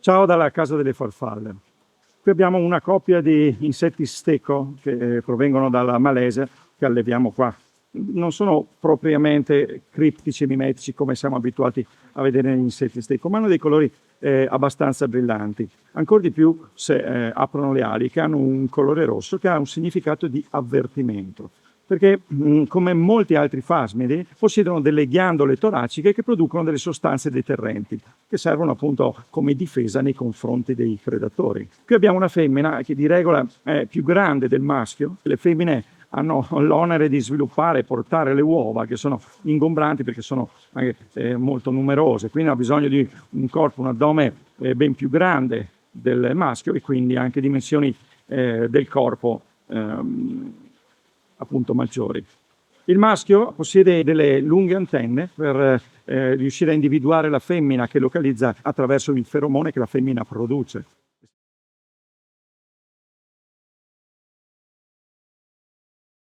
Ciao dalla casa delle farfalle. Qui abbiamo una coppia di insetti stecco che provengono dalla Malesia, che alleviamo qua. Non sono propriamente criptici e mimetici come siamo abituati a vedere negli insetti stecco, ma hanno dei colori abbastanza brillanti. Ancora di più se aprono le ali, che hanno un colore rosso che ha un significato di avvertimento. Perché come molti altri fasmidi possiedono delle ghiandole toraciche che producono delle sostanze deterrenti che servono appunto come difesa nei confronti dei predatori. Qui abbiamo una femmina che di regola è più grande del maschio. Le femmine hanno l'onere di sviluppare e portare le uova, che sono ingombranti perché sono anche molto numerose, quindi ha bisogno di un corpo, un addome ben più grande del maschio e quindi anche dimensioni del corpo appunto maggiori. Il maschio possiede delle lunghe antenne per riuscire a individuare la femmina che localizza attraverso il feromone che la femmina produce.